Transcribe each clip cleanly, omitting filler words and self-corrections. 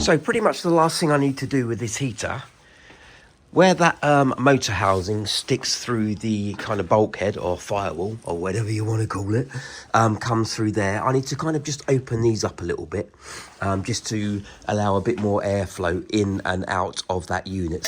So pretty much the last thing I need to do with this heater, where that motor housing sticks through the kind of bulkhead or firewall or whatever you want to call it, comes through there. I need to kind of just open these up a little bit, just to allow a bit more airflow in and out of that unit.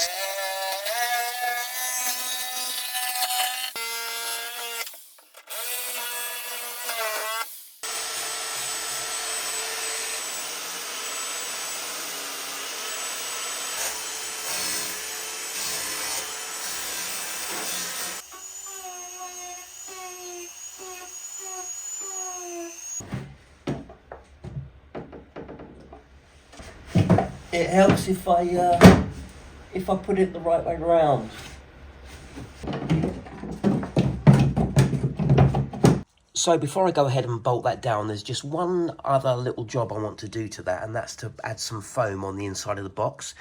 It helps if I put it the right way around. So before I go ahead and bolt that down, there's just one other little job I want to do to that, and that's to add some foam on the inside of the box.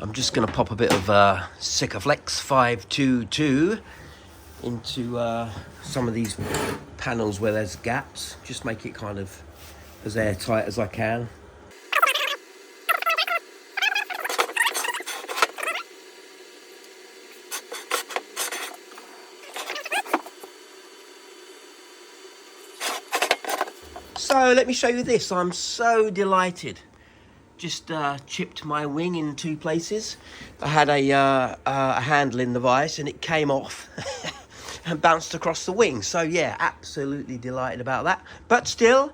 I'm just going to pop a bit of Sikaflex 522 into some of these panels where there's gaps. Just make it kind of as airtight as I can. So let me show you this. I'm so delighted. Just chipped my wing in 2 places. I had a handle in the vise and it came off and bounced across the wing. So yeah, absolutely delighted about that. But still,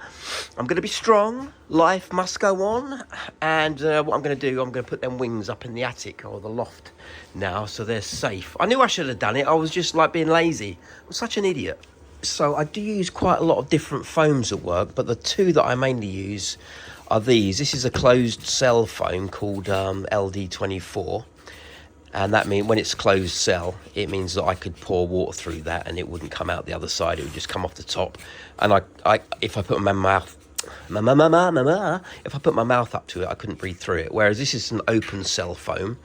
I'm going to be strong. Life must go on. And what I'm going to do, I'm going to put them wings up in the attic or the loft now so they're safe. I knew I should have done it. I was just like being lazy. I'm such an idiot. So I do use quite a lot of different foams at work, but the 2 that I mainly use are these. This is a closed cell foam called LD24, and that means when it's closed cell, it means that I could pour water through that and it wouldn't come out the other side. It would just come off the top. And if I put my mouth up to it, I couldn't breathe through it. Whereas this is an open cell foam,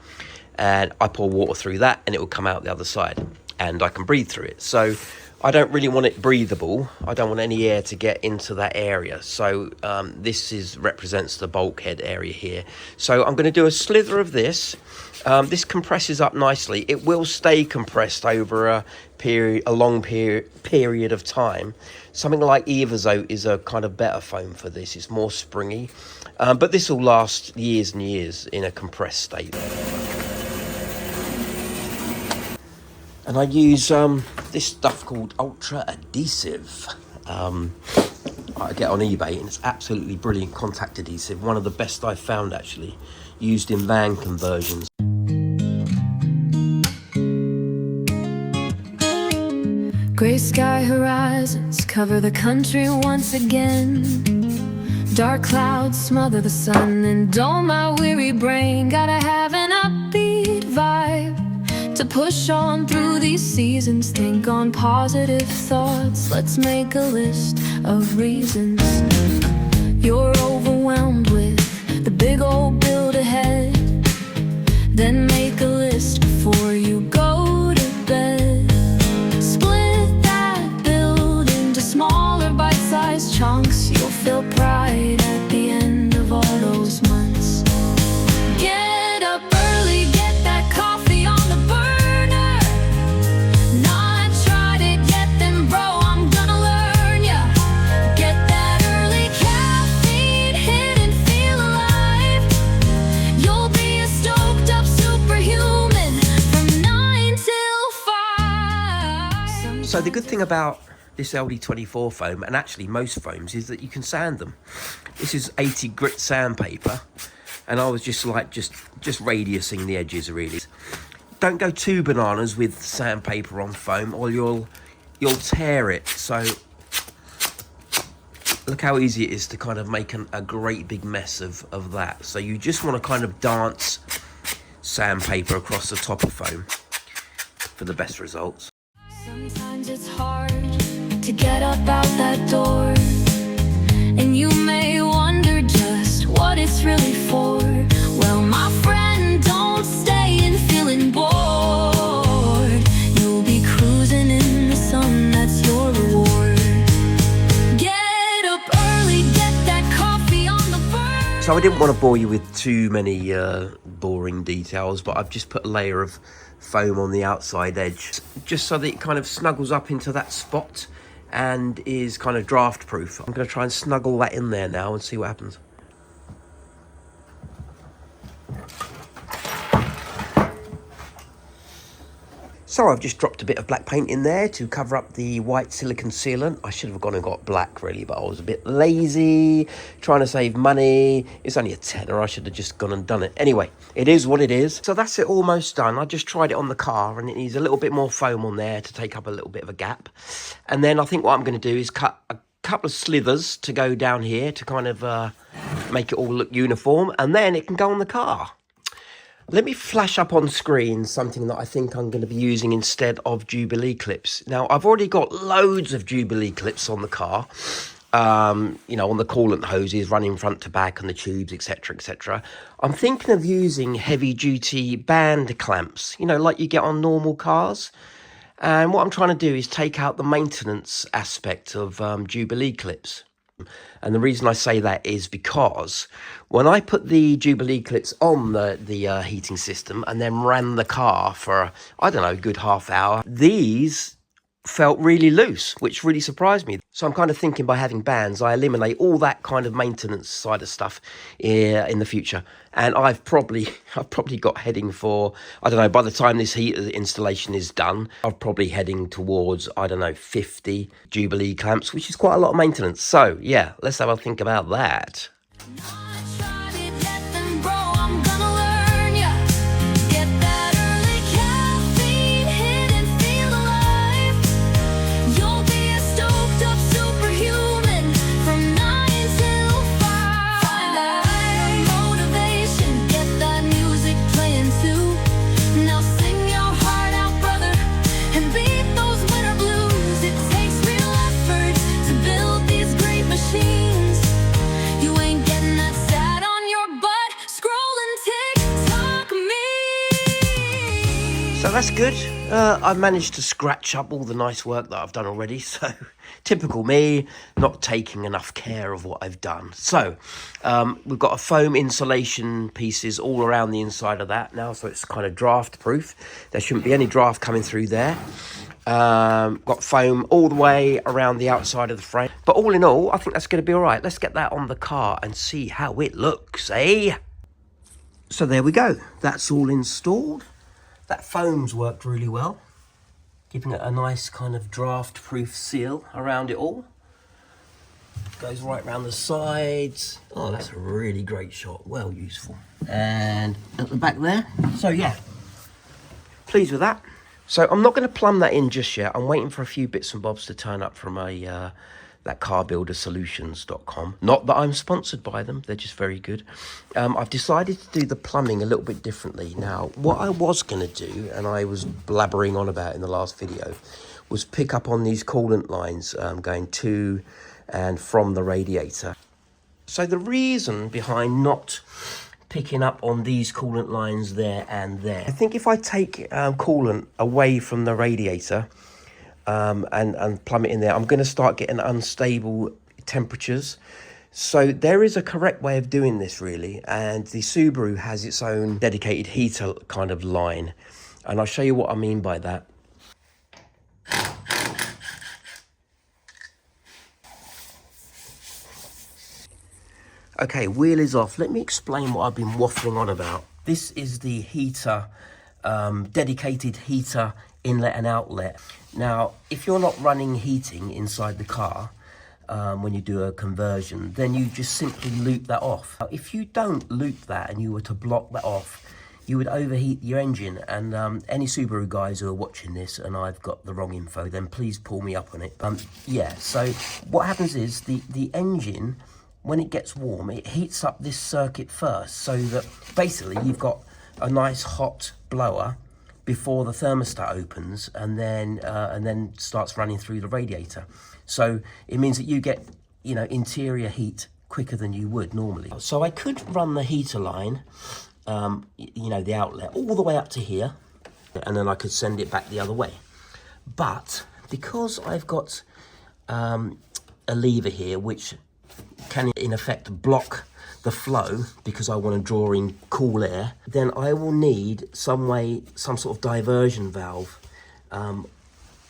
and I pour water through that and it will come out the other side, and I can breathe through it. So I don't really want it breathable. I don't want any air to get into that area. So this represents the bulkhead area here. So I'm going to do a slither of this. This compresses up nicely. It will stay compressed over a long period of time. Something like Evazote is a kind of better foam for this. It's more springy. But this will last years and years in a compressed state. And I use this stuff called Ultra Adhesive. I get on eBay, and it's absolutely brilliant contact adhesive. One of the best I've found, actually, used in van conversions. Gray sky horizons cover the country once again. Dark clouds smother the sun, and oh, my weary brain gotta have an upbeat vibe to push on through these seasons. Think on positive thoughts. Let's make a list of reasons you're overwhelmed with the big old build ahead. Then make a list before you go to bed. Split that build into smaller bite-sized chunks. You'll feel pride at the end of all those months. Get up early, get that coffee on the burner. So the good thing about this LD24 foam, and actually most foams, is that you can sand them. This is 80 grit sandpaper, and I was just radiusing the edges really. Don't go too bananas with sandpaper on foam, or you'll tear it. So look how easy it is to kind of make a great big mess of that. So you just want to kind of dance sandpaper across the top of foam for the best results. Sometimes it's hard to get up out that door, and you may wonder just what it's really for. Well, my friend, don't stay in feeling bored. You'll be cruising in the sun, that's your reward. Get up early, get that coffee on the burner. So I didn't want to bore you with too many boring details, but I've just put a layer of foam on the outside edge, just so that it kind of snuggles up into that spot and is kind of draft proof. I'm going to try and snuggle that in there now and see what happens. So I've just dropped a bit of black paint in there to cover up the white silicone sealant. I should have gone and got black really, but I was a bit lazy, trying to save money. It's only a tenner, I should have just gone and done it. Anyway, it is what it is. So that's it, almost done. I just tried it on the car and it needs a little bit more foam on there to take up a little bit of a gap. And then I think what I'm going to do is cut a couple of slithers to go down here to kind of make it all look uniform, and then it can go on the car. Let me flash up on screen something that I think I'm going to be using instead of Jubilee clips. Now, I've already got loads of Jubilee clips on the car, you know, on the coolant hoses, running front to back, and the tubes, etc., etc. I'm thinking of using heavy-duty band clamps, you know, like you get on normal cars. And what I'm trying to do is take out the maintenance aspect of Jubilee clips. And the reason I say that is because when I put the Jubilee clips on the heating system and then ran the car for, I don't know, a good half hour, these felt really loose, which really surprised me. So I'm kind of thinking by having bands, I eliminate all that kind of maintenance side of stuff in the future. And I've probably got heading for, I don't know, by the time this heater installation is done, I'm probably heading towards, I don't know, 50 Jubilee clamps, which is quite a lot of maintenance. So yeah, let's have a think about that. So that's good. I've managed to scratch up all the nice work that I've done already. So typical me, not taking enough care of what I've done. So we've got a foam insulation pieces all around the inside of that now. So it's kind of draft proof. There shouldn't be any draft coming through there. Got foam all the way around the outside of the frame. But all in all, I think that's going to be all right. Let's get that on the car and see how it looks, eh? So there we go. That's all installed. That foam's worked really well, giving it a nice kind of draft-proof seal around it all. Goes right around the sides. Oh, that's a really great shot, well useful. And at the back there. So yeah, pleased with that. So I'm not going to plumb that in just yet. I'm waiting for a few bits and bobs to turn up from that carbuildersolutions.com. Not that I'm sponsored by them, they're just very good. I've decided to do the plumbing a little bit differently. Now, what I was going to do, and I was blabbering on about in the last video, was pick up on these coolant lines going to and from the radiator. So the reason behind not picking up on these coolant lines there and there, I think if I take coolant away from the radiator, and plumb it in there, I'm going to start getting unstable temperatures. So there is a correct way of doing this really, and the Subaru has its own dedicated heater kind of line, and I'll show you what I mean by that. Okay, wheel is off. Let me explain what I've been waffling on about. This is the heater, dedicated heater inlet and outlet. Now, if you're not running heating inside the car when you do a conversion, then you just simply loop that off. Now, if you don't loop that and you were to block that off, you would overheat your engine. And any Subaru guys who are watching this and I've got the wrong info, then please pull me up on it. Yeah, so what happens is the engine, when it gets warm, it heats up this circuit first, so that basically you've got a nice hot blower before the thermostat opens, and then starts running through the radiator. So it means that you get, you know, interior heat quicker than you would normally. So I could run the heater line, you know, the outlet all the way up to here, and then I could send it back the other way. But because I've got a lever here which can in effect block the flow because I want to draw in cool air, then I will need some sort of diversion valve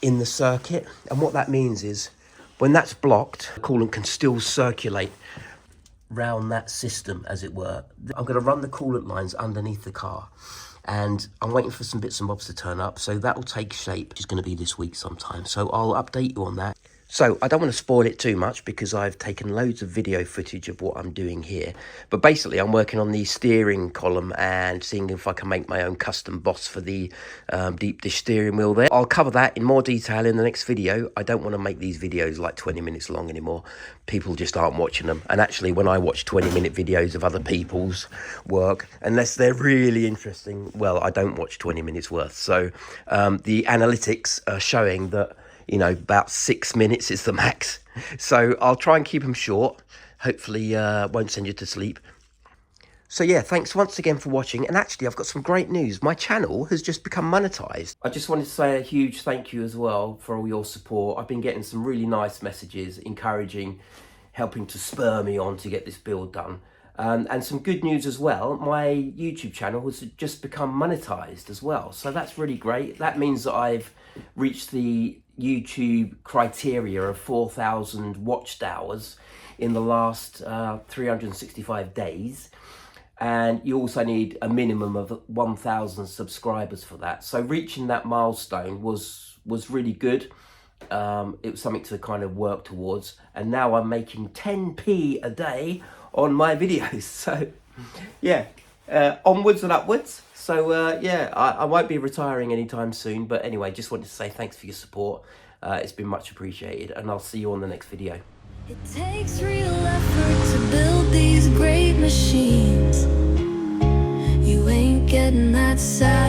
in the circuit. And what that means is when that's blocked, coolant can still circulate round that system, as it were. I'm going to run the coolant lines underneath the car, and I'm waiting for some bits and bobs to turn up, so that will take shape, which is going to be this week sometime. So I'll update you on that. So I don't want to spoil it too much because I've taken loads of video footage of what I'm doing here. But basically I'm working on the steering column and seeing if I can make my own custom boss for the deep dish steering wheel there. I'll cover that in more detail in the next video. I don't want to make these videos like 20 minutes long anymore. People just aren't watching them. And actually when I watch 20-minute videos of other people's work, unless they're really interesting, well, I don't watch 20 minutes worth. So the analytics are showing that, you know, about 6 minutes is the max. So I'll try and keep them short. Hopefully won't send you to sleep. So yeah, thanks once again for watching. And actually, I've got some great news. My channel has just become monetized. I just wanted to say a huge thank you as well for all your support. I've been getting some really nice messages, encouraging, helping to spur me on to get this build done. And some good news as well, my YouTube channel has just become monetized as well. So that's really great. That means that I've reached the YouTube criteria of 4,000 watched hours in the last 365 days. And you also need a minimum of 1,000 subscribers for that. So reaching that milestone was really good. It was something to kind of work towards. And now I'm making 10p a day on my videos. So yeah, onwards and upwards. So yeah, I won't be retiring anytime soon. But anyway, just wanted to say thanks for your support. It's been much appreciated, and I'll see you on the next video. It takes real effort to build these great machines. You ain't getting that side.